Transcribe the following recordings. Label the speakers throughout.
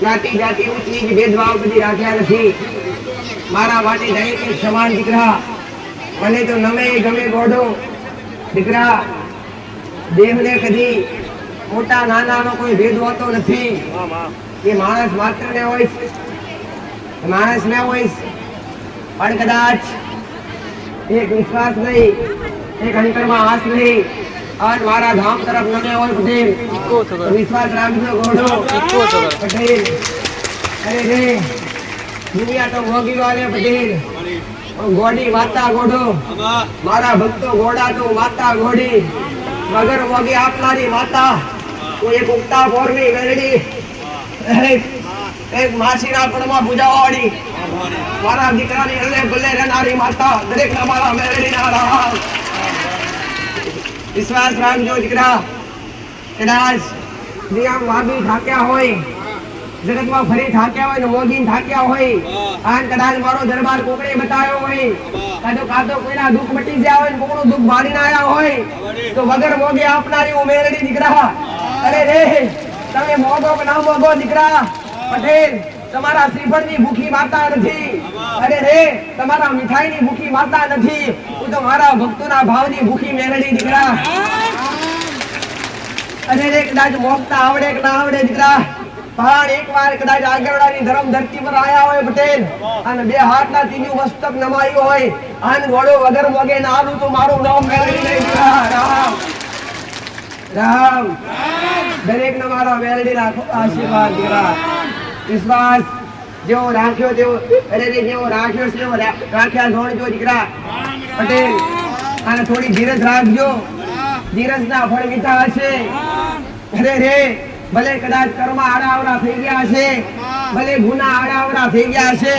Speaker 1: જ્ઞાતિ જાતિ ઊંચ નીચ ભેદભાવ બધી રાખ્યા નથી. મારા માટે દરેક સમાન દીકરા. મને તો નમે ગમે ગોડો દીકરા. દેવને કદી મોટા નાનાનો કોઈ ભેદ હોતો નથી. એ માણસ માત્ર ને હોય, માણસ ને હોય, પણ કદાચ એક વિશ્વાસ નહીં, એક અંતરમાં આસ નહીં, અને મારા ધામ તરફ નમે હોય પટેલ, વિશ્વાસ રાખજો ગોડો પટેલ. અરે રે દુનિયા તો મોગી વાલે પટેલ, ગોડી માતા ગોડો. મારા ભક્તો ગોડા તો માતા ગોડી, વગર મોગી આપનારી માતા. તું એક ઉગતા પોરની વેરડી, એક માસીના પડમાં પૂજાવાળી, મારા દીકરાની હલે ભલે રહેનારી માતા. દરેક ના મારા મેરડીના રામ. વિશ્વાસ રાખજો દીકરા. કદાચ દુનિયામાં વાગી થાક્યા હોય, જગતમાં ફરી થાક્યા હોય, મોગીને થાક્યા હોય, અને કદાચ મારો દરબાર કોકડે બતાવ્યો હોય, કાતો કોઈના દુઃખ મટી ગયા હોય, કોકનું દુઃખ ભાડીને આવ્યા હોય, તો વગર મોગે આપનારી હું મેરડી દીકરા. અરે રે તમે મોગો કે ના મોગો દીકરા પટેલ, તમારા શ્રીફળની ભૂખી માતા નથી. અરે રે તમારા મીઠાઈની ભૂખી માતા નથી. હું તો મારા ભક્તોના ભાવની ભૂખી મેરડી દીકરા. અરે રે કદાચ મોગતા આવડે કે ના આવડે દીકરા, પણ એકવાર કદાચ આગળવાળાની ધર્મ ધરતી પર આયા હોય પટેલ, અને બે હાથના ત્રીજું મસ્તક નમાયું હોય, અને ઘોડો વગર મોગે ના આલું તો મારું નામ મેળવી લઈ દીકરા. રામ રામ. દરેક ને મારા મેળવીના આશીર્વાદ દીકરા. વિશ્વાસ જેવો રાખ્યો તેવો, અરે રે જેવો રાખ્યો તેવો રાખ્યા જોડજો દીકરા પટેલ. અને થોડી ધીરજ રાખજો, ધીરજના ફળ મીઠા હશે. અરે રે ભલે કદાચ કર્મ આડાવડા થઈ ગયા હશે, ભલે ગુના આડાવડા થઈ ગયા હશે,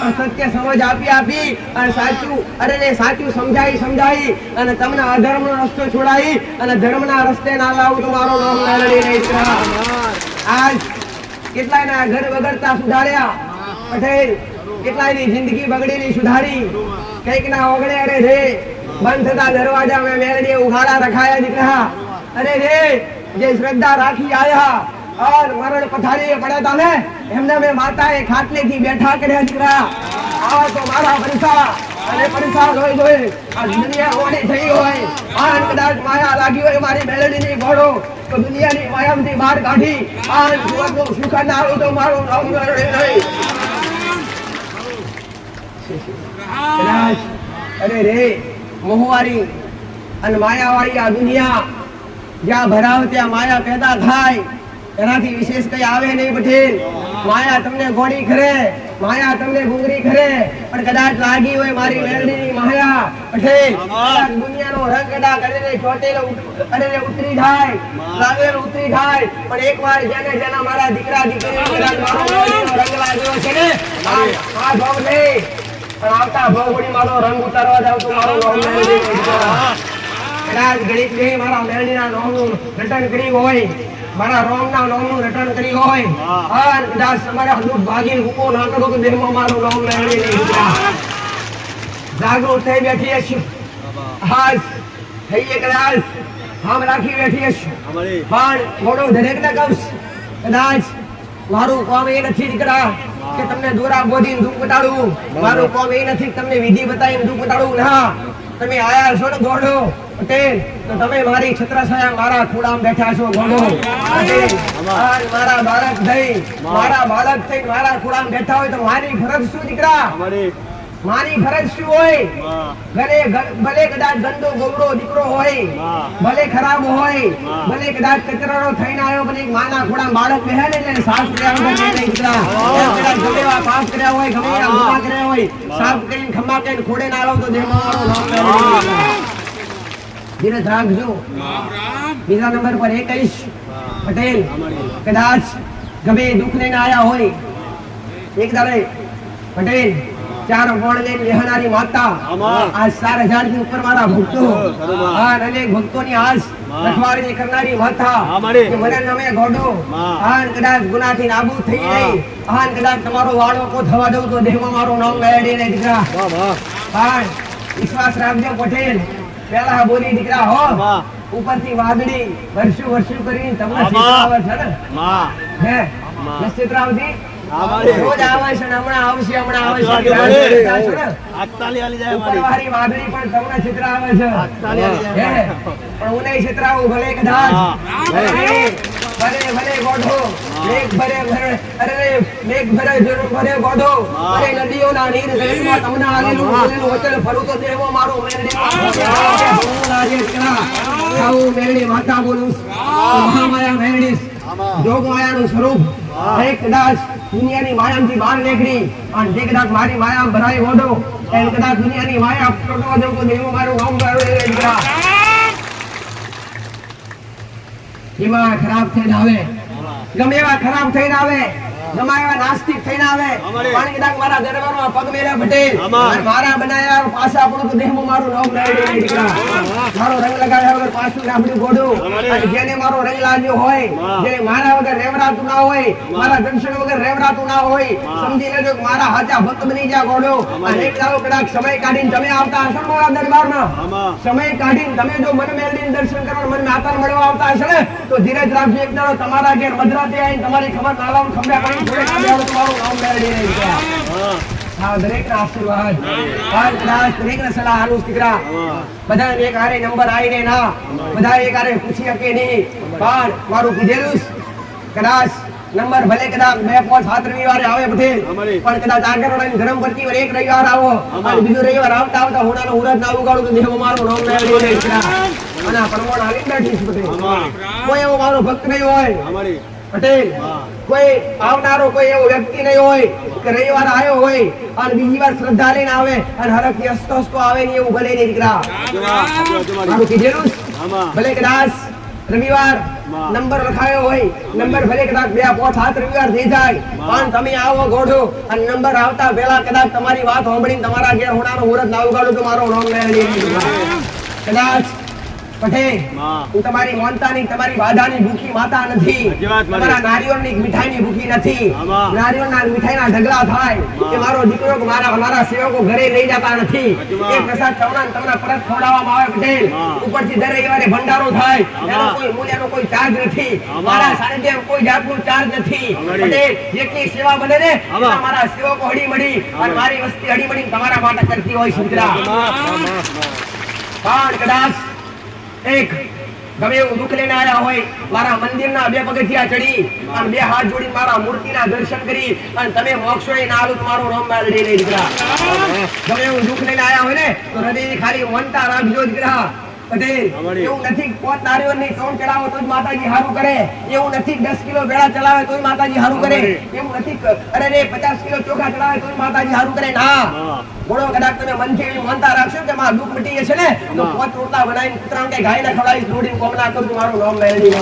Speaker 1: પણ સત્ય સમજ આપી અને સાચું, અરે રે સાચું સમજાઈ અને તમને અધર્મનો રસ્તો છોડાવી અને ધર્મના રસ્તે ના લાવું તો મારો નામ મેળવી નહીં. આજ કેટલાયના ઘર બગડતા સુધાર્યા પટેલ, કેટલાયની જિંદગી બગડેલી સુધારી. કઈક ના ઓગળે અરે રે બંધ થતા દરવાજા મેં મેળવી ઉઘાડા રખાયા દીકરા. અરે રે જે શ્રદ્ધા રાખી આયા और मरण पथारी પડ્યા તા ને, એમને મેં માતાએ ખાટલેથી બેઠા કર્યા દીકરા. આ તો મારા પરીસા અને પરીસા જોઈ આ દુનિયા ઓડી થઈ હોય, આ કદાચ માયા લાગી હોય મારી મેલડીની ઘોડો, તો દુનિયાની માયામાંથી બહાર કાઢી આ જીવનનો સુખ ના આવ્યું તો મારું નામ મેળવી નહીં. અરે રે મોહવારી અને માયાવાળી આ દુનિયા, જ્યાં ભરાવ ત્યાં માયા પેદા થાય, એનાથી વિશેષ કઈ આવે નહીં પટેલ. માયા તમને ગોળી કરે, માયા તમને ગુંગરી કરે, પણ કદાચ લાગી હોય મારી મેરડીની માયા પટેલ, દુનિયાનો રંગ અડા કરીને ચોટેલો અરે ઉતરી જાય, લાગેલો ઉતરી જાય, પણ એકવાર જેના મારા દીકરા દીકરીનો મારો રંગ લાગ્યો છે ને, આ ભોગ નહીં પણ આવતા ભોગ વળી મારો રંગ ઉતારવા જાવ તો મારો નામ મેળવી. કદાચ ગણિત નહીં મારા મેરડીના નામનું રટન કરી હોય, મારા રોમના નામનું રટન કરી હોય, અને કદાચ તમારે હદું ભાગીને હુકો ના કરો તો દેહમાં મારું નામ મેળવી નહીં. જાગૃત થઈ બેઠી હશે, હાલ થઈએ કદાચ હામ રાખી બેઠી હશે, પણ ઘોડો દરેકને કહું કદાચ મારું કામ એ નથી દીકરા કે તમને દોરા બોધીને દુઃખ બતાડવું. મારું કામ એ નથી તમને વિધિ બતાવીને દુઃખ બતાડવું. ના, તમે આયા છો ને ઘોડો પટેલ, તો તમે મારી છત્રછાયા મારા ખોડામાં બેઠા છો ઘોડો પટેલ. મારા બાળક થઈ મારા ખોડામાં બેઠા હોય તો મારી ફરજ શું દીકરા? મારી ફરજ શું હોય? ભલે કદાચ ગંદો ગોબરો દીકરો હોય, ભલે ખરાબ હોય, ભલે કદાચ કચરાનો થઈને આવ્યો, પણ એક માના ખોડામાં બાળક બેહે ને એટલે સાફ કર્યા વગર નહીં દીકરા. કદાચ ગમે એવા પાપ કર્યા હોય, ગમે એવા ગુના કર્યા હોય, સાફ કરીને ખમા કરીને ખોડે ના લાવ તો દેહમાં મારો નામ મેળવી. ધીરજ રાખજો. બીજા નંબર પર એ કહીશ પટેલ, કદાચ ગમે દુઃખ લઈને આવ્યા હોય, એક દાડે પટેલ ચાર ગોળ લઈને લેહનારી માતા, આજ 4000 થી ઉપર મારા ભક્તો, અનેક ભક્તોની આજ રખવાડી કરનારી માતા, મને નમે ઘોડો, કદાચ ગુનાથી નાબૂદ થઈ જાય, કદાચ તમારો વાળો કો થવા દઉં તો દેહમાં મારું નામ મેળવી નહીં દીકરા. વિશ્વાસ રાખજો પટેલ. પેલા બોલી દીકરા હો, ઉપરથી વાદળી વર્ષું કરીને તમને શીખવાડે છે ને, હે છેતરાવતી
Speaker 2: અમારી
Speaker 1: રોજ આવે છે ને હમણાં આવશે ઉપરવાળી વાદળી પણ તમને છેતરાવે છે પણ હું નહીં છેતરાવું ભલે કદાચ ભલે ભલે ગોઢો મેઘ ભરે ભરે અરે મેઘ ભરે જરૂર ભરે ગોઢો અરે નદીઓના નીર શરીરમાં તમને આલેલું વચન ફરું તો દેવો મારો મેરડી મેરડી માતા બોલું મહામાયા મેરડી જોગ માયાનું સ્વરૂપ કદાચ દુનિયાની માયામાંથી બહાર નીકળી અને જે કદાચ મારી માયા ભરાઈ ઓઢો એ કદાચ દુનિયાની માયા ટોટવા દઉં તો દેવો મારું નામ એમાં ખરાબ થઈને આવે ગમે એવા ખરાબ થઈને આવે ગમે એવા નાસ્તિક થઈને આવે પણ કદાચ મારા દરબારમાં પગ મેળા પટેલ મારા બનાયા પાછા આપણું તો દેહમાં મારું નામ મેળવી દીકરા મારો રંગ લગાડ્યા વગર પાછું આપણું ગોડું અને જેને મારો રંગ લાગ્યો હોય જેને મારા વગર રેવરાતું ના હોય મારા દર્શન વગર રેવરાતું ના હોય સમજી લેજો કે મારા હાચા ભક્ત બની જા ગોડો અને એક દાડો કદાચ સમય કાઢીને તમે આવતા હશો મારા દરબારમાં સમય કાઢીને તમે જો મન મેળવીને દર્શન કરવા મન માતાને મળવા આવતા હશો ને તો ધીરજ રાખજો એક દાડો તમારા ઘેર મધરાતે આવીને તમારી ખબર નાલાውን ખંભ્યા કરી તમારું નામ મેળવી રહી છે દરેકના આશીર્વાદ દરેકને સલાહ હારું દીકરા બધા એક હારે નંબર આવીને ના બધા એક હારે પૂછી શકે નહીં પણ મારું કીધેલું કદાચ નંબર ભલે કદાચ 2, 5, 7 રવિવારે આવે પટેલ પણ કદાચ આગળ ગરમ પડતી વાર એક રવિવાર આવો અને બીજો રવિવાર આવતા આવતા હોનાનો ઉરદ ના ઉગાડું તો દેવો મારું નામ મેળવી રહી છે અને પરમોણ આવી બેઠી છે પટેલ કોઈ એવો મારો ભક્ત નહીં હોય પટેલ કોઈ આવનારો કોઈ એવો વ્યક્તિ નહીં હોય કે રવિવાર આવ્યો હોય અને બીજી વાર શ્રદ્ધા લઈને આવે અને હરખથી હસતો આવે ને એવું ભલે નહીં દીકરા મારું કીધેલું ભલે કદાચ રવિવાર નંબર લખાયો હોય નંબર ભલે કદાચ 2, 5, 7 રવિવાર થઈ જાય પણ તમે આવો ગોઢો અને નંબર આવતા પહેલા કદાચ તમારી વાત સાંભળીને તમારા ઘેર હોનારો મુહૂર્ત ના ઉગાડો તો મારો નામ મેળવી કદાચ પટેલ હું તમારી મોનતાની તમારી વાદાની ભૂખી માતા નથી તમારા નારિયેળની મીઠાઈની ભૂખી નથી નારિયેળના મીઠાઈના ઢગલા થાય કે મારો દીકરો કે મારા સેવકો ઘરે લઈ જતા નથી એ પ્રસાદ ચવણાને તમને પરત ખવડાવવામાં આવે પટેલ ઉપરથી દર રવિવારે ભંડારો થાય એનો કોઈ મૂલ્યનો કોઈ ચાર્જ નથી મારા સાનિધ્યમાં કોઈ જાતનું ચાર્જ નથી પટેલ જેટલી સેવા બને ને મારા સેવકો હળીમળી અને મારી વસ્તી હળીમળી તમારા માટે કરતી હોય સુંદરા પણ કદાચ એક ગમે એવું દુઃખ લઈને આવ્યા હોય મારા મંદિરના 2 પગથિયા ચડી અને 2 હાથ જોડી મારા મૂર્તિના દર્શન કરી અને તમે મોક્ષો એ ના આલો તમારું નામ મેળવી લઈ દીકરા ગમે એવું દુઃખ લઈને આવ્યા હોય ને તો હૃદયની ખાલી મનતા રાખજો દીકરા પટેલ એવું નથી 5 નારિયેળની 3 ચડાવો તો જ માતાજી હારું કરે એવું નથી 10 કિલો વેળા ચલાવે તોય માતાજી હારું કરે એવું નથી અરે રે 50 કિલો ચોખા ચડાવે તોય માતાજી હારું કરે ના બોલો કદાચ તમે મનથી એવી માનતા રાખશો કે મારા દુઃખ મટી જશે ને તો 5 રોટલા બનાવીને કૂતરાને કે ગાયને ખવડાવી દોડીને કોમના કરું મારું નામ મેળવી લો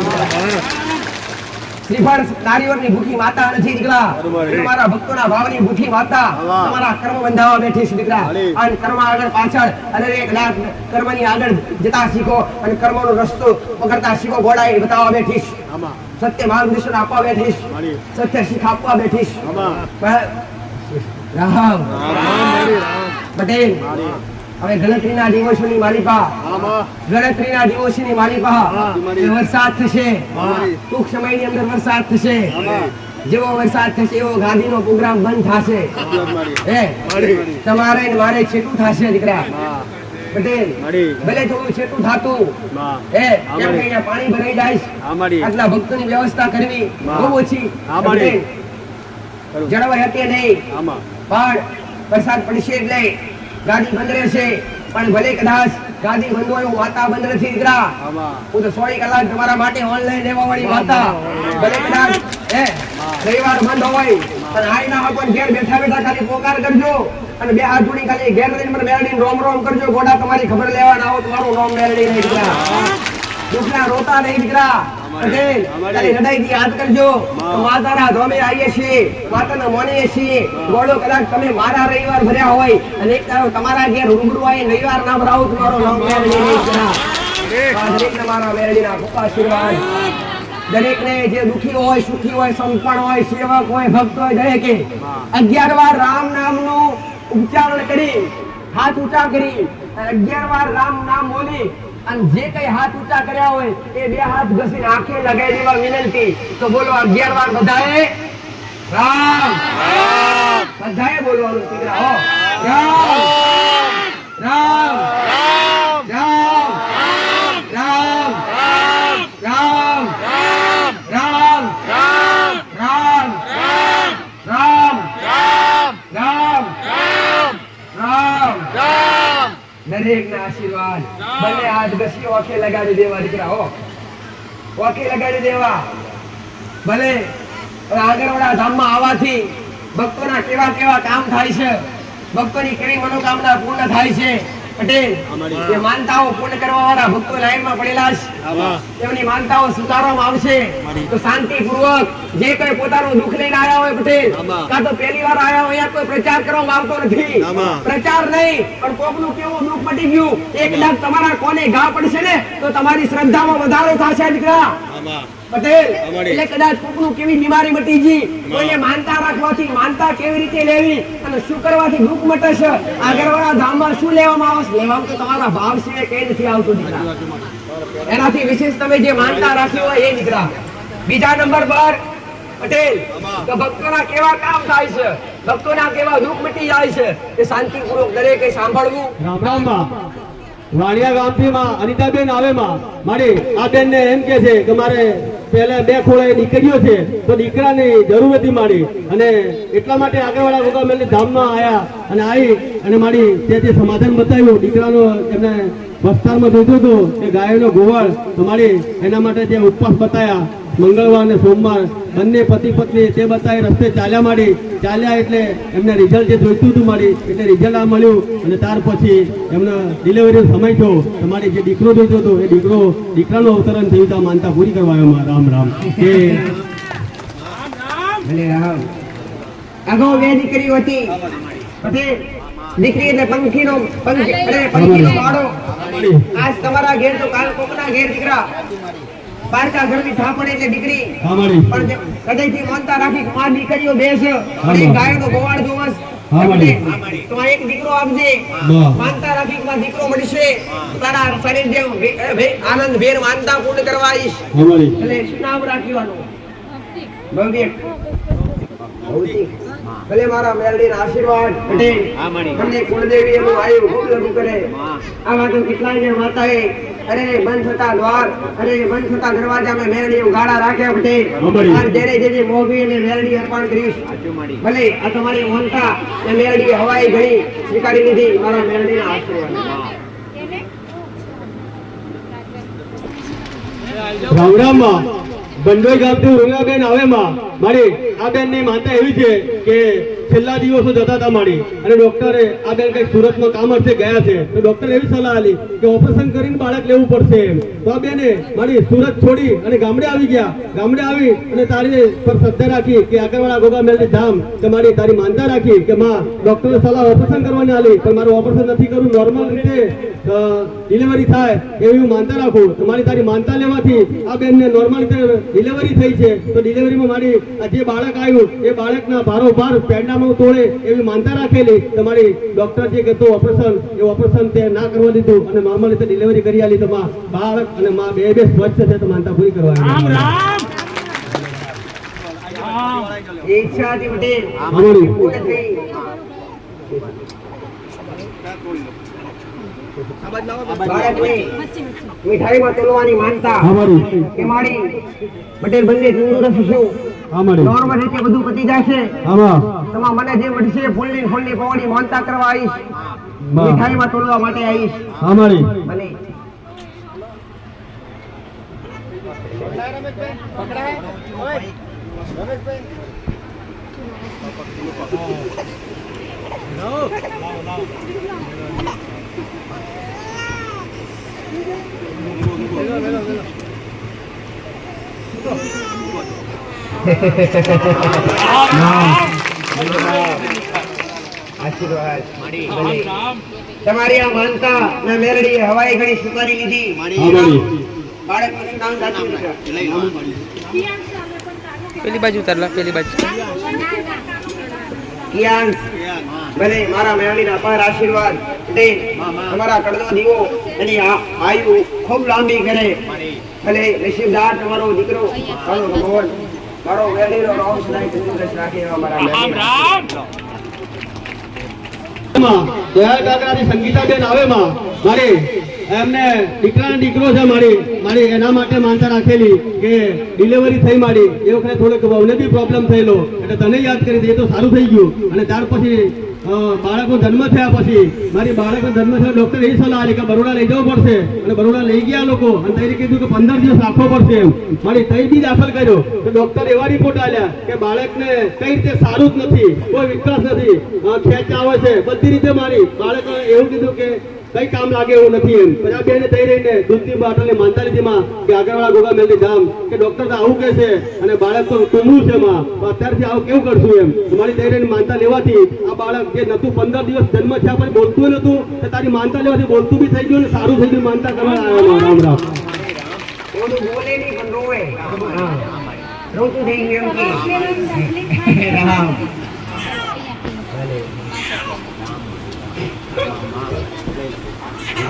Speaker 1: શ્રીફળ નારિયેળની ભૂખી માતા નથી દીકરા તમારા ભક્તોના ભાવની ભૂખી માતા તમારા કર્મ બંધાવા બેઠી છે દીકરા અને કર્મ આગળ પાછળ અને એક લાખ કર્મની આગળ જતા શીખો અને કર્મનો રસ્તો પકડતા શીખો ગોળાઈ બતાવવા બેઠી છે સત્ય માર્ગદર્શન આપવા બેઠી છે સત્ય શીખ આપવા બેઠી છે રામ પટેલ હવે ગણતરીના દિવસોની માલિકા ગણતરીના દિવસોની માલિકા વરસાદ થશે ટૂંક સમયની અંદર વરસાદ થશે જેવો વરસાદ થશે એવો ગાંધીનો પ્રોગ્રામ બંધ થશે તમારે મારે છેટું થશે દીકરા પટેલ ભલે થોડું છેટું થાતું અહીંયા પાણી ભરાઈ જાય આટલા ભક્તોની વ્યવસ્થા કરવી બહુ ઓછી જળવાઈ હતી નહીં પણ વરસાદ પડશે એટલે ગાડી બંધ રહેશે પણ ભલે કદાચ ગાડી બંધ હોય માતા બંધ નથી દીકરા હું તો 16 કલાક તમારા માટે ઓનલાઈન લેવા વાળી માતા ભલે કદાચ રવિવાર બંધ હોય અને આઈના આપણ ઘેર બેઠા બેઠા ખાલી પોકાર કરજો અને 2 હાથ જોડી ખાલી ઘેર લઈને મને મેળવીને રોમ રોમ કરજો ગોડા તમારી ખબર લેવા ના આવો તમારું નામ મેળવી નહીં દીકરા દુખના રોતા નહીં દીકરા પટેલ તારી હૃદયથી યાદ કરજો માતાના ધામે આવીએ છીએ માતાના માનીએ છીએ ગોળો કદાચ તમે મારા રવિવાર ભર્યા હોય અને એક તારો તમારા ઘેર રૂબરૂ આવી રવિવાર ના ભરાવો તમારો નામ મેળવી નહીં દીકરા દરેકને મારા મેળવીના ખૂબ આશીર્વાદ દરેકને જે દુખી હોય સુખી હોય સંપન્ન હોય સેવક હોય ભક્ત હોય દરેકે 11 વાર રામ નામનું ઉચ્ચારણ કરી હાથ ઊંચા કરી 11 વાર રામ નામ બોલી અને જે કઈ હાથ ઊંચા કર્યા હોય એ 2 હાથ ઘસીને આંખે લગાવી દેવા વિનંતી તો બોલો 11 વાર બધાએ રામ બધાએ બોલવાનું દીકરા હો રામ રામ રામ રામ રામ રામ રામ રામ રામ રામ દરેક ના આશીર્વાદ બંને હાથ ઘસી ઓકે લગાડી દેવા દીકરા હો ઓકે લગાડી દેવા ભલે આગળવાળા ધામમાં આવવાથી ભક્તોના કેવા કેવા કામ થાય છે ભક્તોની કેવી મનોકામના પૂર્ણ થાય છે પટેલ જે માનતાઓ પૂર્ણ કરવા વાળા ભક્તો લાઈનમાં પડેલા છે તેમની માનતાઓ સ્વીકારવામાં આવશે તો શાંતિપૂર્વક જે કોઈ પોતાનું દુઃખ લઈને આવ્યા હોય પટેલ કાં તો પહેલી વાર આવ્યા હોય કોઈ પ્રચાર કરવામાં આવતો નથી પ્રચાર નહીં પણ કોકનું કેવું દુઃખ મટી ગયું એક કદાચ તમારા કોને ઘા પડશે ને તો તમારી શ્રદ્ધામાં વધારો થશે દીકરા પટેલ એટલે કદાચ કોકનું કેવી બીમારી મટી ગઈ કોઈને માનતા રાખવાથી માનતા કેવી રીતે લેવી અને શું કરવાથી દુઃખ મટે છે આગળવાળા ધામમાં શું લેવામાં આવે લેવામાં તો તમારા ભાવ સિવાય કઈ નથી આવતું દીકરા એનાથી વિશેષ તમે જે માનતા રાખી હોય એ દીકરા બીજા નંબર પર પટેલ તો ભક્તોના કેવા કામ થાય છે ભક્તોના કેવા દુઃખ મટી જાય છે એ શાંતિપૂર્વક દરેકે સાંભળવું
Speaker 2: રામ વાણિયા ગામથી માં અનિતાબેન આવે માં મારી આ બેન ને એમ કે છે કે મારે પહેલા 2 ખોળે દીકરીઓ છે તો દીકરાની જરૂર હતી મારી અને એટલા માટે આગળવાળા ગોગામેલની ધામમાં આવ્યા અને આવી અને મારી તે સમાધાન બતાવ્યું દીકરાનો એમને વસ્તારમાં જોઈતું હતું કે ગાયનો ગોવાળ તો મારી એના માટે જે ઉપવાસ બતાવ્યા મંગળવાર અને સોમવાર બંને પતિ પત્ની તે બતાવી રસ્તે ચાલ્યા એટલે એમને રિઝલ્ટ જે જોઈતું હતું મારી એટલે રિઝલ્ટ આ મળ્યું અને ત્યાર પછી એમને ડિલિવરીનો સમય થયો તમારી જે દીકરો જોઈતો હતો એ દીકરાનું અવતરણ થયું ત્યાં માનતા પૂરી કરવા આવ્યો રામ રામ કે
Speaker 1: રામ અગાઉ 2 દીકરીઓ હતી પટેલ દીકરી એટલે પંખીનો માળો આજ તમારા ઘેર તો કાલ કોકના ઘેર દીકરા પારકા ઘરની થાપણ એટલે દીકરી પણ કદાચથી માનતા રાખી કે માં દીકરીઓ બે છે અને ગાયનો ગોવાળ જોવસ તો એક દીકરો આપજે માનતા રાખી કે દીકરો મળશે તારા શરીર જેમ આનંદ ભેર માનતા પૂર્ણ કરવા આવીશ એટલે શું નામ રાખવાનું ભવ્ય ભલે મારા મેલડીના આશીર્વાદ પટેલ મને કુળદેવી એનું આયુ ખૂબ લઘુ કરે આવા તો કેટલાય ને માતાએ અરે બંધ થતા દ્વાર અરે બંધ થતા દરવાજા મેં મેલડી ગાડા રાખ્યા પટેલ અને જેને જે મોગી અને મેલડી અર્પણ કરીશ ભલે આ તમારી મોનતા ને મેલડી હવાઈ ઘણી સ્વીકારી લીધી મારા મેલડીના આશીર્વાદ
Speaker 2: રામ રામ બંડોઈ ગામથી રૂંગાબેન આવે માં મારી આ બેન ની માનતા એવી છે કે છેલ્લા દિવસો જતા હતા મારી અને ડોક્ટરે આ બેન કઈક સુરતમાં કામ અર્થે ગયા છે તો ડોક્ટરે એવી સલાહ આપી કે ઓપરેશન કરીને બાળક લેવું પડશે તો આ બેને મારી સુરત છોડી અને ગામડે આવી ગયા ગામડે આવી અને તારી પર શ્રદ્ધા રાખી કે આગળવાળા ગોગામેલની ધામ કે મારી તારી માનતા રાખી કે માં ડોક્ટરે સલાહ ઓપરેશન કરવાની આલી પણ મારું ઓપરેશન નથી કરવું નોર્મલ રીતે ડિલિવરી થાય એવી હું માનતા રાખું તો મારી તારી માનતા લેવાથી આ બેનને નોર્મલ રીતે ડિલિવરી થઈ છે તો ડિલિવરીમાં મારી આ જે બાળક આવ્યું એ બાળકના ભારોભાર પેંડામાં તોડે એવી માનતા રાખેલી તમારી ડોક્ટર જે કહેતો ઓપરેશન તે ના કરવા દીધું અને નોર્મલ રીતે ડિલિવરી કરી આલી તો બાળક અને માં બે સ્વચ્છ છે તો માનતા પૂરી કરવાની
Speaker 1: ઈચ્છા હતી પટેલ મીઠાઈમાં તોલવાની માનતા કે મારી પટેલ બંને તંદુરસ્ત છું નોર્મલ રીતે બધું પતી જશે તમા મને જે મળશે ફૂલની પવની માનતા કરવા આવીશ મીઠાઈમાં તોલવા માટે આવીશ ભલે આશીર્વાદ તમારી આ માનતા ના મેલડી હવાઈ ઘણી સ્વીકારી લીધી બાળકનું શું નામ રાખી
Speaker 3: પેલી બાજુ ઉતારલા પેલી બાજુ
Speaker 1: કિયાન ભલે મારા મેળવીના અપાર આશીર્વાદ દે તમારા કડનો દીવો એની આયુ ખૂબ લાંબી કરે ભલે નસીબદાર તમારો દીકરો કાળો ભગવાન મારો વેલીનો રોંગ સ્લાઇડ દિવસ રાખી અમારા
Speaker 2: દયાળ કાકાની સંગીતાબેન આવે માં મારી એમને દીકરાનો દીકરો છે મારી એના માટે માનતા રાખેલી કે ડિલિવરી થઈ મારી એ વખતે થોડોક વહુને બી પ્રોબ્લેમ થયેલો એટલે તને યાદ કરી દે તો સારું થઈ ગયું અને ત્યાર પછી બાળકનો જન્મ થયા પછી મારી બાળકનો જન્મ થયો ડોક્ટર એ સલાહ આપી કે બરોડા લઈ જવું પડશે અને બરોડા લઈ ગયા લોકો અને તઈને કીધું કે 15 દિવસ રાખવો પડશે એમ મારી તઈ બી દાખલ કર્યો તો ડોક્ટર એવા રિપોર્ટ આલ્યા કે બાળકને કઈ રીતે સારું જ નથી કોઈ વિકાસ નથી ખેંચ આવે છે બધી રીતે મારી બાળક એવું કીધું કે કઈ કામ લાગે એવું નથી એમ પછી આ બેને થઈ રહીને દૂધની બોટલને માનતા લીધીમાં કે આગળવાળા ગોગા મેલની ધામ કે ડોક્ટર તો આવું કહે છે અને બાળક તો ટૂંબું છે માં તો અત્યારથી આવું કેવું કરશું એમ મારી થઈ રહીને માનતા લેવાથી આ બાળક જે નતું 15 દિવસ જન્મ થયા પછી બોલતું નતું તો તારી માનતા લેવાથી બોલતું બી થઈ ગયું અને સારું થઈ ગયું માનતા કરવા આવ્યો રામ રામ
Speaker 1: થોડું બોલે નહીં પણ રોવે રોતું થઈ ગયું કે રામ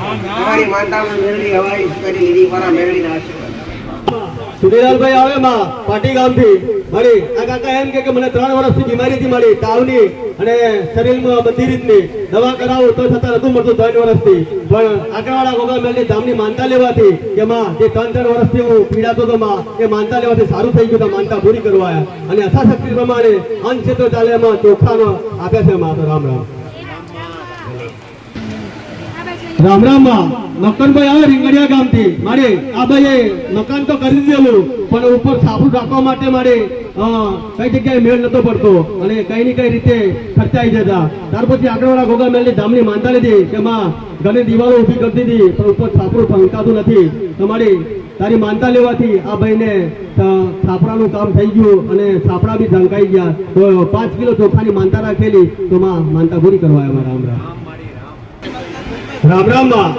Speaker 1: તમારી માતામાં મેળવી હવાઈ કરી લીધી મારા મેળવીના આશીર્વાદ
Speaker 2: સુધીલાલભાઈ આવે માં પાટી ગામથી મળી આ કાકા એમ કે મને 3 વર્ષથી બીમારી હતી મળી તાવની અને શરીરમાં બધી રીતની દવા કરાવું તો છતાં નતું મળતું 3 વર્ષથી પણ આગળવાળા ગોગા મેલની ધામની માનતા લેવાથી કે માં જે 3 વર્ષથી હું પીડાતો હતો માં એ માનતા લેવાથી સારું થઈ ગયું તો માનતા પૂરી કરવા આવ્યા અને યથાશક્તિ પ્રમાણે અંત ક્ષેત્ર ચાલે એમાં ચોખ્ખાનો આપે છે માં તો રામ રામ રામ રામ માં મકનભાઈ આવે રીંગણિયા ગામથી મારે આ ભાઈએ મકાન તો કરી દીધેલું પણ ઉપર સાફું રાખવા માટે મારે કઈ જગ્યાએ મેળ નતો પડતો અને કઈ ને કઈ રીતે ખર્ચાઈ જતા ત્યાર પછી આગળવાળા ગોગા મેલની ધામની માનતા લીધી કે માં ઘણી દિવાલો ઊભી કરી દીધી પણ ઉપર સાપરું ફંકાતું નથી તમારી તારી માનતા લેવાથી આ ભાઈને છાપરાનું કામ થઈ ગયું અને છાપરા બી ઢંકાઈ ગયા તો 5 કિલો ચોખાની માનતા રાખેલી તો માં માનતા પૂરી કરવા આવ્યા રામ રામ રામ રામ માં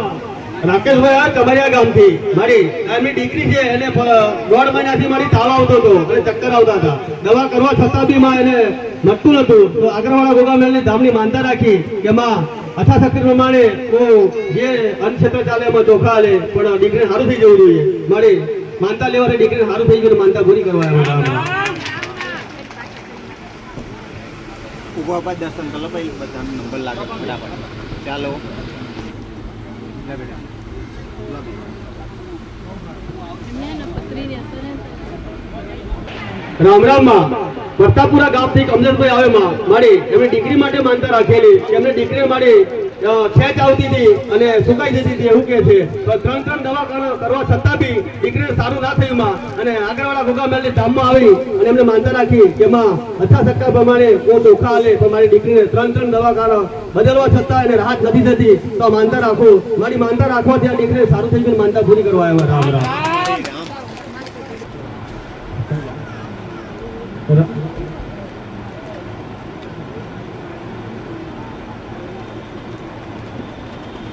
Speaker 2: રાકેશભાઈ આ કમરિયા ગામથી મારી એમની દીકરી છે એને 1.5 મહિનાથી મારી તાવ આવતો હતો અને ચક્કર આવતા હતા દવા કરવા છતાં બી માં એને નટતું નતું તો આગળવાળા ગોગા મેલની ધામની માનતા રાખી કે માં યથાશક્તિ પ્રમાણે હું જે અન્નક્ષેત્ર ચાલે એમાં ચોખા હાલે પણ દીકરીને સારું થઈ જવું જોઈએ મારી માનતા લેવાથી દીકરીને સારું થઈ ગયું માનતા પૂરી કરવા આવ્યા
Speaker 4: ઉભા પર દર્શન કરો ભાઈ બધાનો નંબર લાગે ફટાફટ ચાલો
Speaker 2: રામ રામ માં પ્રતાપપુરા ગામથી કમલેશભાઈ આવે માં મારી એમની દીકરી માટે માનતા રાખેલી એમને દીકરી મારી ખેંચ આવતી હતી અને સુકાઈ જતી હતી એવું કે છે તો 3 દવા કરવા છતાં બી દીકરીને સારું ના થયું માં અને આગળવાળા ગોગા મેલની ધામમાં આવી અને એમને માનતા રાખી કે માં યથાશક્તિ પ્રમાણે કોઈ ચોખા હાલે તો મારી દીકરીને 3 દવા બદલવા છતાં એને રાહત નથી થતી તો માનતા રાખો મારી માનતા રાખવાથી આ દીકરીને સારું થઈ ગયું માનતા પૂરી કરવા આવ્યા રામ રામ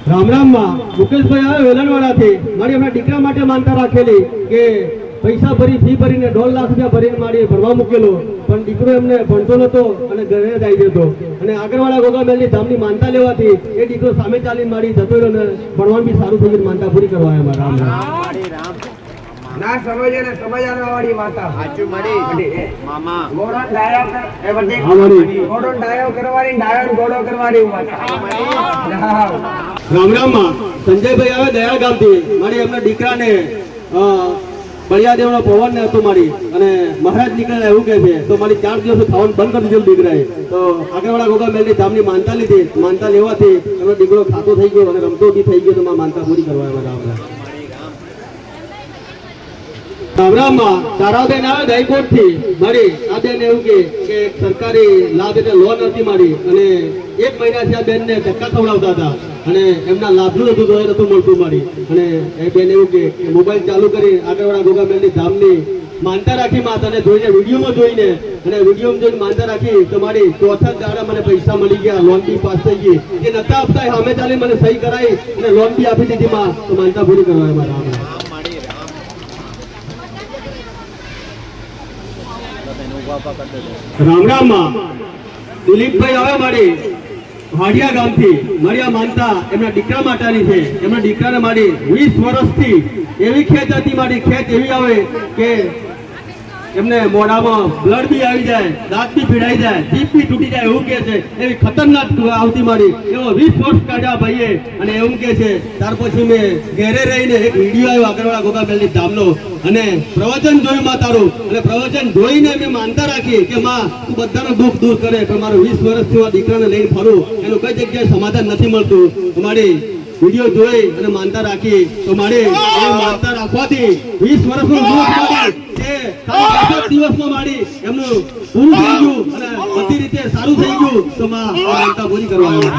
Speaker 2: રામ રામ માં મુકેશભાઈ આવે વેલણવાડાથી મારી એમના દીકરા માટે માનતા રાખેલી કે પૈસા ભરી ફી ભરીને 1.5 લાખ રૂપિયા ભરીને મારી ભરવા મૂકેલો પણ દીકરો એમને ભણતો નતો અને ઘરે જ આવી જતો અને આગળવાળા ગોગા મેલની ધામની માનતા લેવાથી એ દીકરો સામે ચાલીને મારી જતો રહ્યો અને ભણવાનું બી સારું થઈ ગયું માનતા પૂરી કરવા આવ્યા રામ રામ
Speaker 1: ના સમજે ને સમજાવવા વાળી માતા
Speaker 4: સાચું મળી મામા
Speaker 1: ગોળો ડાયો એ બધી ગોળો ડાયો કરવાની ડાયો ગોળો કરવાની માતા
Speaker 2: રામ રામ માં સંજયભાઈ આવે દયાળ ગામથી મારી એમના દીકરાને બળિયાદેવનો પવન ને હતું મારી અને મહારાજ નીકળ્યા એવું કહે છે તો મારી 4 દિવસ ખાવાનું બંધ કરી દીધેલું દીકરાએ તો આગળવાળા ગોગા મેલની ધામની માનતા લીધી માનતા લેવાથી એમનો દીકરો ખાતો થઈ ગયો અને રમતો બી થઈ ગયો તો માનતા પૂરી કરવા આવ્યા રામ રામ માં તારાબેન આવે હાઈકોર્ટ થી મારી આ બેન એવું કે સરકારી લાભ એટલે લોન હતી મારી અને 1 મહિનાથી આ બેન ને ધક્કા ખવડાવતા હતા અને એમના લાભનું નતું તો એ નતું મળતું મારી અને એ બેન એવું કે મોબાઈલ ચાલુ કરી આગળવાળા ગોગા મેલની ધામની માનતા રાખી માતાને જોઈને વિડીયોમાં જોઈને અને વિડીયોમાં જોઈને માનતા રાખી તો મારી ચોથા દાડા મને પૈસા મળી ગયા લોન બી પાસ થઈ ગઈ એ નતા આપતા સામે ચાલી મને સહી કરાવી અને લોન બી આપી દીધી માં તો માનતા પૂરી કરવા મારા રામ રામ માં દિલીપભાઈ આવે મારી હાડિયા ગામથી મારી આ માનતા એમના દીકરા માટેની છે એમના દીકરાને મારી 20 વર્ષથી એવી ખેંચ હતી મારી ખેંચ એવી આવે કે એમને મોઢામાં બ્લડ બી આવી જાય, દાંત બી પીડાઈ જાય, જીભ બી તૂટી જાય એવું કે છે. એવી ખતરનાક આવતી મારી એવો 20 વર્ષ કાઢ્યા ભાઈએ અને એવું કે છે. ત્યાર પછી મેં ઘેરે રહીને એક વિડીયો આવ્યો આગળવાળા ગોગામેલની ધામનો અને પ્રવચન જોયું માં તારું અને પ્રવચન જોઈને મેં માનતા રાખી કે માં તું બધાનું દુઃખ દૂર કરે, પણ મારું 20 વર્ષથી આ દીકરાને લઈને ફરું એનું કઈ જગ્યાએ સમાધાન નથી મળતું. તમારી વિડીયો જોઈ અને માનતા રાખી તો મારે એ માનતા રાખવાથી 20 વર્ષનું દુઃખ મારી એ 5 દિવસમાં મારી એમનું પૂરું થઈ ગયું અને બધી રીતે સારું થઈ ગયું. તો માં આ માનતા પૂરી કરવા આવ્યો.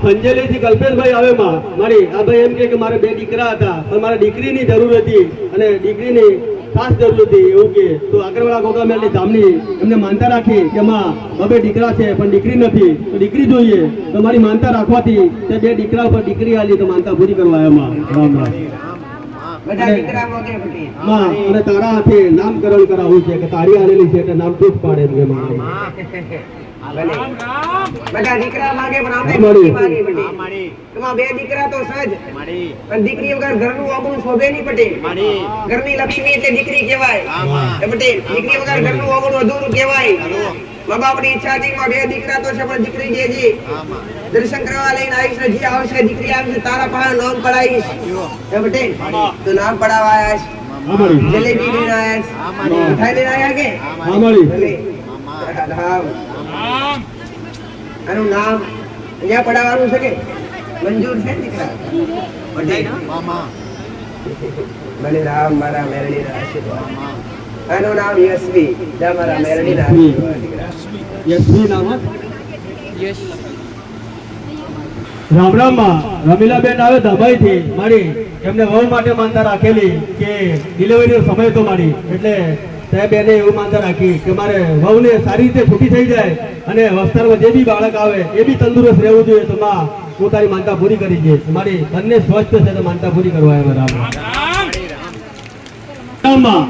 Speaker 2: સંજયલી થી કલ્પેશભાઈ આવે માં મારી આ ભાઈ એમ કે મારે 2 દીકરા હતા પણ મારે દીકરીની જરૂર હતી અને દીકરીની ખાસ જરૂર હતી એવું કે તો આગળવાળા ગોગામેલની ધામની એમને માનતા રાખી કે માં 2 દીકરા છે પણ દીકરી નથી તો દીકરી જોઈએ. તો મારી માનતા રાખવાથી તે 2 દીકરા ઉપર દીકરી આલી તો માનતા પૂરી કરવા આવ્યા માં. રામ રામ.
Speaker 1: બધા દીકરા મોગે પટેલ
Speaker 2: માં અને તારા હાથે નામકરણ કરાવવું છે કે તારી આલેલી છે એટલે નામ તું જ પાડે એમ કે માં.
Speaker 1: બધા દીકરા માગે પણ આપણે
Speaker 2: માડી.
Speaker 1: માગે પટેલ એમાં 2 દીકરા તો સજ પણ દીકરી વગર ઘરનું ઓગણું શોભે નહીં પટેલ. ઘરની લક્ષ્મી એટલે દીકરી કહેવાય એ પટેલ. દીકરી વગર ઘરનું ઓગણું અધૂરું કહેવાય. મા બાપની ઈચ્છા હતી 2 દીકરા તો છે પણ દીકરી જે દર્શન કરવા લઈને આવીશ ને જે આવશે દીકરી આવશે તારા પાસે નામ પડાવીશ એ પટેલ. તો નામ પડાવવા આવ્યા છે, જલેબી લઈને આવ્યા છે, મીઠાઈ લઈને આવ્યા કે ભલે. રામ આનું નામ અહીંયા પડાવવાનું છે કે મંજૂર છે દીકરા પટેલ. ભલે રામ મારા મેરડીના આશીર્વાદ. આનું નામ યશવી મારા મેરડીના આશીર્વાદ દીકરા.
Speaker 2: યશવી નામ
Speaker 3: યશ
Speaker 2: રામ રામ માં રમીલાબેન આવે દબાઈ થી મારી એમને વહુ માટે માનતા રાખેલી કે ડિલિવરીનો સમય તો મારી એટલે તે બેને એવું માનતા રાખી કે મારે વહુને સારી રીતે છૂટી થઈ જાય અને વસ્તારમાં જે બી બાળક આવે એ બી તંદુરસ્ત રહેવું જોઈએ. તો માં હું તારી માનતા પૂરી કરી છે. મારી બંને સ્વસ્થ છે તો માનતા પૂરી કરવા આવ્યા. રામ રામ માં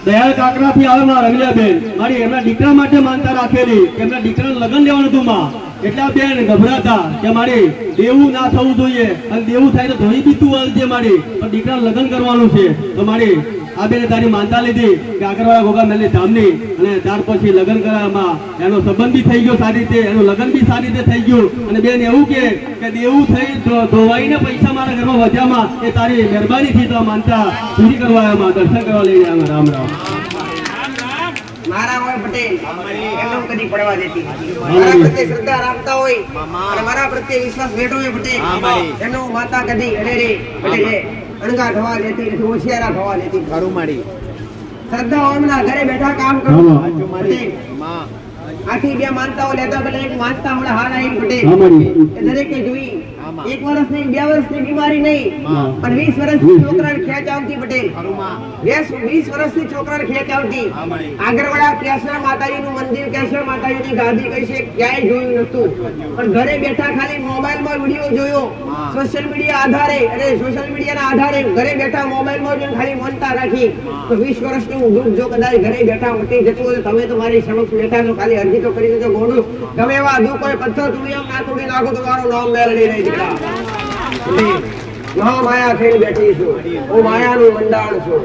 Speaker 2: દયાળ કાકરા થી આવે માં રમીલાબેન મારી એમના દીકરા માટે માનતા રાખેલી કે એમના દીકરાનું લગ્ન લેવાનું હતું માં. એટલા બેન ગભરાતા કે મારી દેવું ના થવું જોઈએ અને દેવું થાય તો ધોઈ બી તું છે મારી પણ દીકરાનું લગ્ન કરવાનું છે. તો મારી આ બેને તારી માનતા લીધી કે આગળવાળા ગોગામેલની ધામની અને ત્યાર પછી લગ્ન કરવામાં એનો સંબંધ બી થઈ ગયો સારી રીતે, એનું લગ્ન બી સારી રીતે થઈ ગયું અને બેન એવું કે દેવું થઈ ધોવાઈને પૈસા મારા ઘરમાં વધ્યામાં એ તારી મહેરબાની થી તો માનતા પૂરી કરવા આવ્યા, દર્શન કરવા લઈ આવ્યા. રામ રામ.
Speaker 1: મારા હોય પટેલ એમનું કદી પડવા દેતી મારા પ્રત્યે શ્રદ્ધા રાખતા હોય અને મારા પ્રત્યે વિશ્વાસ બેઠો હોય પટેલ એમનું માતા કદી અરે રે પટેલ અણગા થવા દેતી નથી, હોશિયારા થવા દેતી.
Speaker 4: ખરું માડી
Speaker 1: શ્રદ્ધા હોય ઘરે બેઠા કામ કરો પટેલ. આથી 2 માનતાઓ લેતા પેલા એક માનતા હમણાં હાલ આવી પટેલ એ દરેકે જોઈ. 1 વર્ષ નહીં 2 વર્ષની બીમારી નહીં પણ 20 વર્ષની છોકરાને ખેંચ આવતી પટેલ. 20 વર્ષની છોકરાને ખેંચ આવતી. આગળવાળા કેશર માતાજીનું મંદિર, કેશર માતાજીની ગાદી કઈ છે ક્યાંય જોયું નતું પણ ઘરે બેઠા ખાલી મોબાઈલમાં વિડીયો જોયો સોશિયલ મીડિયા આધારે અને સોશિયલ મીડિયાના આધારે ઘરે બેઠા મોબાઈલમાં જોઈને ખાલી માનતા રાખી તો 20 વર્ષનું દુઃખ જો કદાચ ઘરે બેઠા મટી જતું હોય તમે તો મારી સમક્ષ બેઠા છો ખાલી અરજી તો કરી દેજો. ગોડું ગમે એવા દુઃખ હોય પથ્થર તોડી એમ ના તોડી નાખો તો મારું નામ મેળવી નહીં દીકરા. મહા માયા થઈને બેઠી છું, હું માયાનું મંડાણ છું.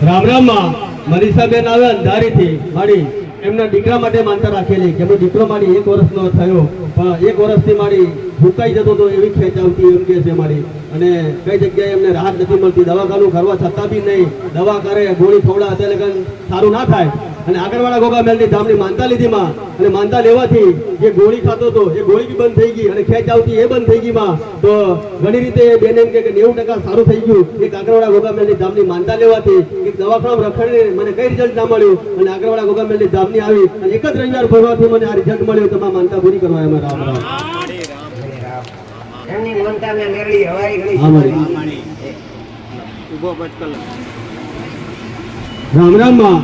Speaker 2: રામ રામ માં મનીષાબેન આવે અંધારીથી મારી એમના દીકરા માટે માનતા રાખેલી કે એમનો દીકરો મારી 1 વર્ષનો થયો પણ 1 વર્ષથી મારી ભૂકાઈ જતો તો એવી ખેંચ આવતી એમ કે છે મારી અને કઈ જગ્યાએ એમને રાહત નથી મળતી. દવાખાનું કરવા છતાં બી નહીં, દવા કરે ગોળી ખવડા અત્યારે લગન સારું ના થાય અને આગળવાળા ગોગામેલની ધામની માનતા લીધી માં અને માનતા લેવાથી જે ગોળી ખાતો હતો એ ગોળી બી બંધ થઈ ગઈ અને ખેંચ આવતી એ બંધ થઈ ગઈ માં. તો ઘણી રીતે બેન એમ કે 90% સારું થઈ ગયું. એક આગળવાળા ગોગામેલની ધામની માનતા લેવાથી એક દવાખાના રખડીને મને કઈ રિઝલ્ટ ના મળ્યું અને આગળવાળા ગોગામેલની ધામની આવી અને એક જ રવિવાર ભરવાથી મને આ રિઝલ્ટ મળ્યું. તો માનતા પૂરી કરવા એમાં. રામ રામ.
Speaker 1: એમની માનતા મેં મેળવી હવાઈ ગઈ.
Speaker 4: ઉભો પટ કર.
Speaker 2: રામ રામ માં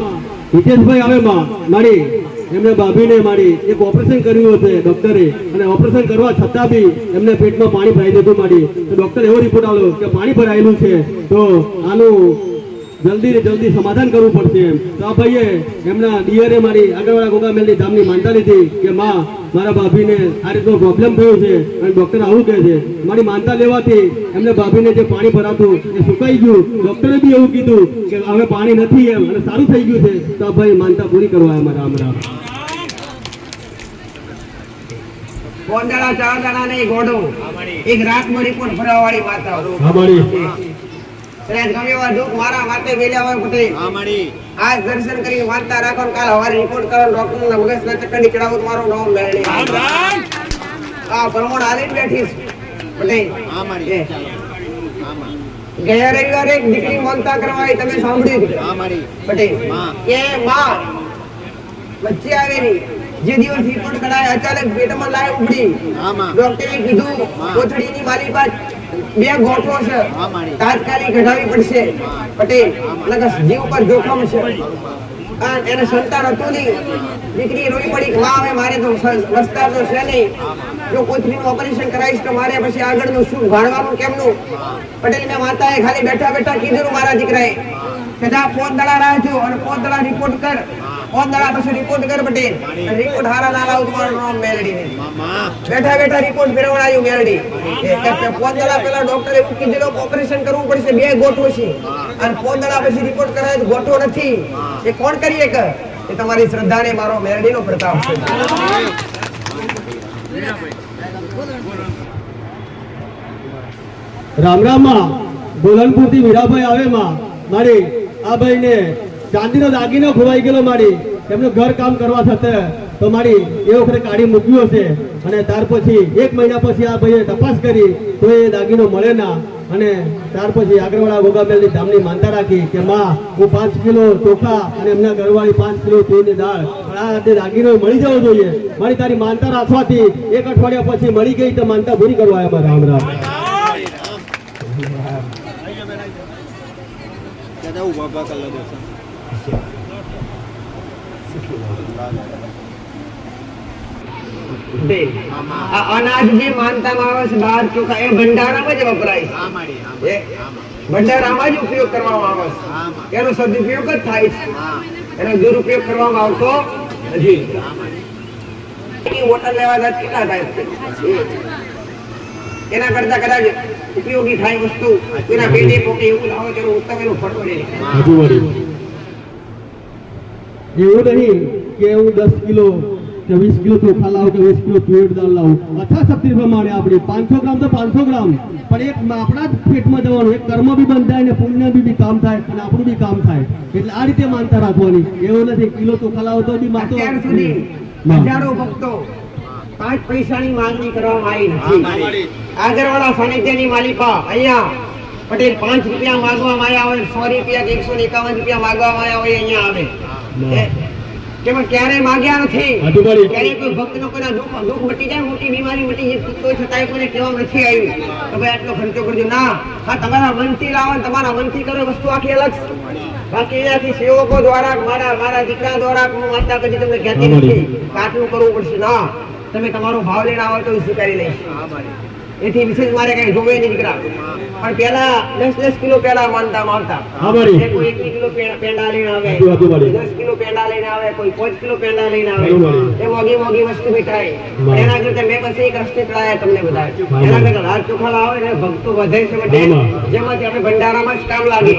Speaker 2: હિતેશભાઈ આવે માં મારી એમને ભાભીને મારી એક ઓપરેશન કર્યું હશે ડોક્ટરે, અને ઓપરેશન કરવા છતાં બી એમને પેટમાં પાણી ભરાઈ જતું મારી. તો ડોક્ટર એવો રિપોર્ટ આવ્યો કે પાણી ભરાયેલું છે, તો આનું જલ્દી ને જલ્દી સમાધાન કરવું પડશે એમ. તો આ ભાઈએ એમના દિયરે મારી આગળવાળા ગોગામેલની ધામની માનતા લીધી કે માં, મારા ભાભીને આ રીતનો પ્રોબ્લેમ થયો છે અને ડોક્ટર આવું કહે છે. મારી માનતા લેવાથી એમને ભાભીને જે પાણી ભરાતું એ સુકાઈ ગયું. ડોક્ટરે બી એવું કીધું કે હવે પાણી નથી એમ, અને સારું થઈ ગયું છે. તો આ ભાઈ માનતા પૂરી કરવા અમારા રામ રામ.
Speaker 1: પોંદડા ચાંદડા ને ગોડો એક રાત માં રિપોર્ટ ભરાવાળી માતા.
Speaker 2: હા મારી
Speaker 1: કદાચ ગમે એવા દુઃખ મારા માથે વેલ્યા હોય પટેલ,
Speaker 4: હા મારી
Speaker 1: આજ દર્શન કરી વાંચતા રાખો ને કાલ હવારે રિપોર્ટ કરો, ડોક્ટર ના મગજ ના ચક્કર ની ચડાવો મારો નામ મેળવી. આ પ્રમોણ હાલી બેઠીશ પટેલ.
Speaker 4: હા મારી ચાલો હા માં
Speaker 1: ગયા રવિવારે એક દીકરી માનતા કરવાય, તમે સાંભળ્યું
Speaker 4: હા મારી
Speaker 1: પટેલ
Speaker 4: માં.
Speaker 1: કે માં વચ્ચે આવેલી જે દિવસ રિપોર્ટ કરાય અચાનક પેટમાં લાય ઉભડી.
Speaker 4: હા માં
Speaker 1: ડોક્ટરે કીધું કોથળીની મારી પાસે 2 ગોઠવો છે,
Speaker 4: હા મારી
Speaker 1: તાત્કાલિક કઢાવી પડશે પટેલ, નકર જીવ પર જોખમ છે. અને એને સંતાન હતું નહીં. દીકરી રોઈ પડી કે માં હવે મારે તો રસ્તા તો છે નહીં, જો કોથળીનું ઓપરેશન કરાવીશ તો મારે પછી આગળનું શું ભાણવાનું કેમનું. પટેલ મેં માતાએ ખાલી બેઠા બેઠા કીધું મારા દીકરાએ કે જા 4 દડા રાખજો અને 4 દડા રિપોર્ટ કર, 4 દડા પછી રિપોર્ટ કર પટેલ. રિપોર્ટ હારા ના લાવું તમારું નામ મેલડી ને
Speaker 4: માં
Speaker 1: બેઠા બેઠા રિપોર્ટ ફેરવડાયું મેલડી. 4 દડા પહેલા ડોક્ટરે એવું કીધું કે ઓપરેશન કરવું પડશે, 2 ગોઠવો છે, અને 4 દડા પછી રિપોર્ટ કરાય તો ગોઠવો નથી. એ કોણ કરીએ કે એ તમારી શ્રદ્ધા ને મારો મેલડીનો પ્રતાપ છે.
Speaker 2: રામ રામ માં. બોલનપુર થી વીરાભાઈ આવે માં, મારી આ ભાઈને ચાંદીનો દાગીનો ખોવાઈ ગયેલો મારી. એમનું ઘર કામ કરવા છતાં તો મારી એ વખતે કાઢી મૂક્યું હશે, અને ત્યાર પછી 1 મહિના પછી આ ભાઈએ તપાસ કરી તો એ દાગીનો મળે ના. અને ત્યાર પછી આગળવાળા ગોગામેલની ધામની માનતા રાખી કે માં, હું 5 કિલો ચોખા અને એમના ઘરવાળી 5 કિલો તુરની દાળ, પણ આ દાગીનો મળી જવો જોઈએ. મારી તારી માનતા રાખવાથી 1 અઠવાડિયા પછી મળી ગઈ તો માનતા પૂરી કરવા આવ્યા. રામ રામ.
Speaker 4: દાદા ઉભા ઉભા કરી લો દર્શન.
Speaker 1: આ અનાજ જે માનતામાં આવે છે 12 ચોખા, એ ભંડારામાં જ વપરાય છે.
Speaker 4: હા મારી
Speaker 1: એ ભંડારામાં જ ઉપયોગ કરવામાં આવે છે.
Speaker 4: હા માં
Speaker 1: એનો સદુપયોગ જ થાય છે,
Speaker 4: હા
Speaker 1: એનો દુરુપયોગ કરવામાં આવતો નથી.
Speaker 4: હા મારી
Speaker 1: વોટર લેવા જાય કેટલા થાય? એના કરતા કદાચ ઉપયોગી થાય વસ્તુ એના પેટે પોકે એવું લાવો તેનું ઉત્તમ એનું ફળ મળે.
Speaker 2: હજુ વળી એવું નહીં કે હું 10 કિલો કે 20 કિલો ચોખા લાવું કે 20 કિલો તુવેર દાળ લાવું. યથાશક્તિ પ્રમાણે આપણે 500 ગ્રામ તો 500 ગ્રામ, પણ એક આપણા જ પેટમાં જવાનું, એક કર્મ બી બંધ થાય ને પુણ્ય બી કામ થાય અને આપણું બી કામ થાય. એટલે આ રીતે માનતા રાખવાની. એવું નથી કિલો ચોખા લાવો તો બી માનતો.
Speaker 1: અત્યાર સુધી હજારો ભક્તો 5 પૈસાની માંગણી કરવામાં આવી નથી. આગળવાળા સાનિધ્યની માલિકા અહીંયા પટેલ 5 રૂપિયા માંગવામાં આવ્યા હોય, 100 રૂપિયા કે 151 રૂપિયા માંગવામાં આવ્યા હોય, અહીંયા આવે કેમ ક્યારેય માંગ્યા નથી. ક્યારે કોઈ ભક્તનો કોઈના દુઃખ મટી જાય, મોટી બીમારી મટી જાય તો છતાંય કોઈને કહેવામાં નથી આવ્યું કે ભાઈ આટલો ખર્ચો કરજો. ના, હા તમારા મનથી લાવો, તમારા મનથી કરો, વસ્તુ આખી અલગ છે. બાકી એનાથી સેવકો દ્વારા મારા દીકરા દ્વારા હું માનતા કરી તમને કહેતી નથી કે આટલું કરવું પડશે. ના, તમે તમારો ભાવ લઈને આવો તો સ્વીકારી લઈશ. એથી વિશેષ મારે કઈ જોવે નહીં દીકરા. પણ પેલા 10 કિલો પેલા માનતામાં આવતા, કોઈ 1 કિલો પેંડા લઈને આવે, 10 કિલો પેંડા લઈને આવે, કોઈ 5 કિલો પેંડા લઈને આવે. એ મોંઘી મોંઘી વસ્તુ મીઠાઈ. એના કરતા મેં બસ એક રસ્તે ચડાયા તમને બધા. એના કરતા લાલ ચોખા લાવે ને ભક્તો વધે છે બધે, જેમાંથી આપણે ભંડારામાં જ કામ લાગે,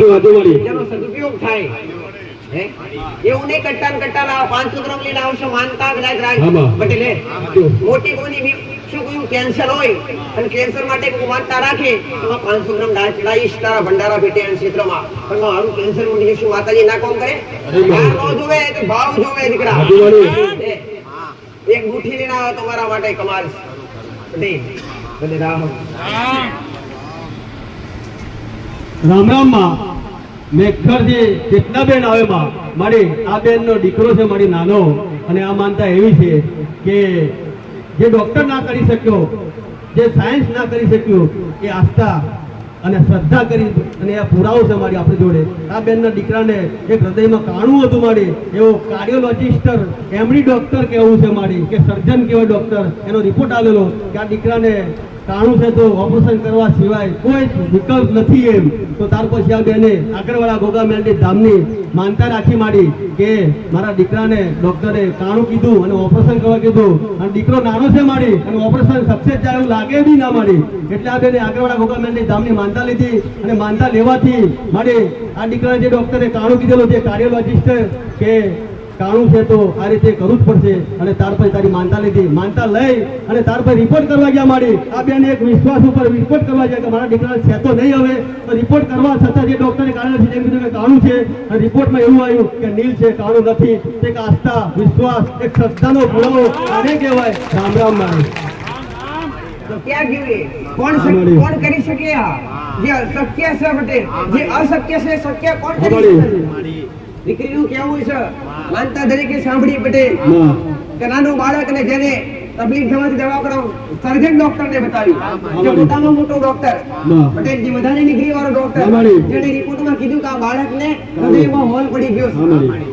Speaker 1: જેનો સદુપયોગ થાય. એવું નહીં કટ્ટા લાવો, 500 ગ્રામ લઈને આવશો માનતા કદાચ રાખ બટેલે મોટી કોઈની શું કોઈ કેન્સર હોય અને કેન્સર માટે માનતા રાખે તો 500 ગ્રામ દાળ ચડાવીશ તારા ભંડારા પેટે ક્ષેત્રમાં. પણ મારું કેન્સર ઉઠી શું માતાજી ના કામ કરે? જોવે તો ભાવ જોવે દીકરા. એક મુઠ્ઠી લઈને આવે તો મારા માટે કમાલ છે.
Speaker 2: રામ રામ માં. મેઘર જે કેટલા બેન આવે માં, મારી આ બેન નો દીકરો છે મારી નાનો, અને આ માનતા એવી છે કે જે ડોક્ટર ના કરી શક્યો, જે સાયન્સ ના કરી શક્યો, એ આસ્થા અને શ્રદ્ધા કરી અને આ પુરાવો છે મારી આપણી જોડે. આ બેનના દીકરાને એક હૃદયમાં કાણું હતું મારી, એવો કાર્ડિયોલોજિસ્ટ એમડી ડોક્ટર કહેવું છે મારી, કે સર્જન કહેવાય ડોક્ટર, એનો રિપોર્ટ આવેલો કે આ દીકરાને કાણું છે તો ઓપરેશન કરવા સિવાય કોઈ વિકલ્પ નથી એમ. તો ત્યાર પછી આ બેને આગળવાળા ગોગા મેલડી ધામની માનતા રાખી માંડી કે મારા દીકરાને ડોક્ટરે કાણું કીધું અને ઓપરેશન કરવા કીધું, અને દીકરો નાનો છે મારી અને ઓપરેશન સક્સેસ જાય એવું લાગે બી ના મારી. એટલે આ બેને આગળવાળા ગોગા મેલડી ધામની માનતા લીધી અને માનતા લેવાથી મારી આ દીકરાને જે ડોક્ટરે કાણું કીધેલું જે કાર્ડિયોલોજિસ્ટ કે કાણું છે તો આ રીતે કરવું જ પડશે, અને ત્યાર પછી તારી માનતા લીધી. માનતા લઈ અને ત્યાર પછી રિપોર્ટ કરવા ગયા મારી. આ બેન એક વિશ્વાસ ઉપર રિપોર્ટ કરવા ગયા કે મારા દીકરાને છે તો નહીં હવે, તો રિપોર્ટ કરવા છતાં જે ડોક્ટરે કાણું છે એમ કીધું કે કાણું છે, અને રિપોર્ટમાં એવું આવ્યું કે નીલ છે, કાણું નથી. એક આસ્થા, વિશ્વાસ, એક શ્રદ્ધાનો પુરાવો આને કહેવાય. રામ રામ મારી.
Speaker 1: તો ક્યાં ગયું? કોણ કરી શકે? આ જે શક્ય છે પટેલ, જે અશક્ય છે શક્ય કોણ કરી શકે? દીકરીનું કેવું છે માનતા તરીકે સાંભળી પટેલ કે નાનું બાળકને જેને તકલીફ થવાથી દવા કરાવ સર્જન ડોક્ટરને બતાવ્યું, જે મોટામાં મોટો ડોક્ટર પટેલ, જે વધારે ડિગ્રી વાળો ડોક્ટર, જેને રિપોર્ટમાં કીધું કે આ બાળકને હૃદયમાં હોલ પડી ગયો છે,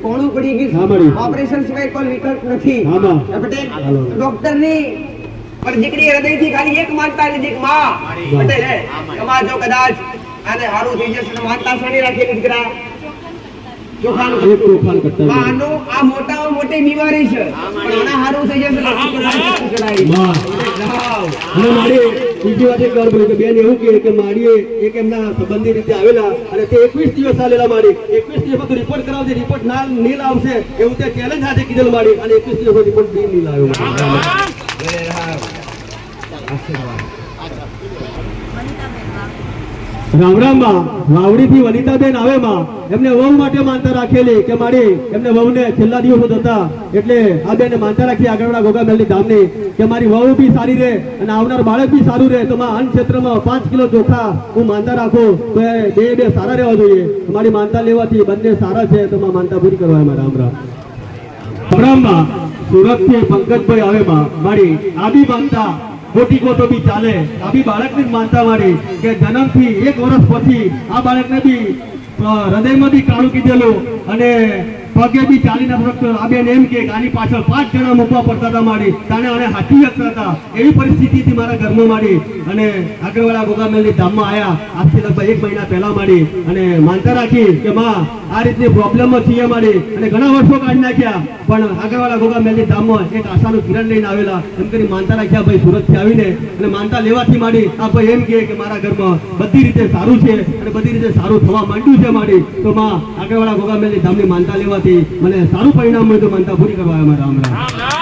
Speaker 1: કોણું પડી ગયું, ઓપરેશન સિવાય કોઈ વિકલ્પ નથી. પટેલ ડોક્ટરની પણ દીકરી હૃદયથી ખાલી એક માનતા લીધી કે માં પટેલ હે તમાર જો કદાચ આને સારું થઈ જશે તો માનતા સારી રાખેલી દીકરા આનો આ મોટામાં મોટી બીમારી છે, પણ આના હારું થઈ જશે તો ચડાવી.
Speaker 2: અને મારી બીજી વાત એક વાર બોલી કે બેન એવું કે મારી એક એમના સંબંધી રીતે આવેલા અને તે 21 દિવસ આવેલા મારી. 21 દિવસ બધું રિપોર્ટ કરાવજે, રિપોર્ટ ના નીલ આવશે એવું તે ચેલેન્જ સાથે કીધેલું મારી, અને 21 દિવસ રિપોર્ટ બી નીલ આવ્યો. રામ રામ માં. વાવડીથી વનિતાબેન આવે માં, એમને વહુ માટે માનતા રાખેલી કે મારી એમને વહુને છેલ્લા દિવસો હતા એટલે આ બેને માનતા રાખી આગળવાળા ગોગા મેલડી ધામની કે મારી વહુ બી સારી રહે અને આવનાર બાળક બી સારું રહે, તો અન્ન ક્ષેત્રમાં 5 કિલો ચોખા હું માનતા રાખું તો એ બે સારા રહેવા જોઈએ. મારી માનતા લેવાથી બંને સારા છે તો માનતા પૂરી કરવા. રામ રામ. રામ માં. સુરત થી પંકજભાઈ આવે માં, મારી આ બી માનતા ખોટી કો તો બી ચાલે, આ બી બાળકની જ માનતા મારી કે જન્મથી 1 વર્ષ પછી આ બાળકને બી હૃદયમાં બી કાણું કીધેલું અને પગે બી ચાલી ના શકતો. આ બેન એમ કે આની પાછળ 5 જણા મૂકવા પડતા હતા મારી, તાણે આને હાચી શકતા હતા એવી પરિસ્થિતિ હતી મારા ઘરમાં મારી. અને આગળવાળા ગોગા મેલડી ધામમાં આવ્યા આજથી લગભગ 1 મહિના પહેલા મારી, અને માનતા રાખી કે માં આ રીતની પ્રોબ્લેમમાં છીએ મારી, અને ઘણા વર્ષો કાઢી નાખ્યા પણ આગળવાળા ગોગા મેલડી ધામમાં એક આશાનું કિરણ લઈને આવેલા એમ કરી માનતા રાખ્યા ભાઈ સુરતથી આવીને, અને માનતા લેવાથી મારી આ ભાઈ એમ કે મારા ઘરમાં બધી રીતે સારું છે અને બધી રીતે સારું થવા માંડ્યું છે મારી. તો માં આગળવાળા ગોગા મેલડી ધામની માનતા લેવાથી મને સારું પરિણામ મળ્યું, માનતા પૂરી કરવા. રામ રામ.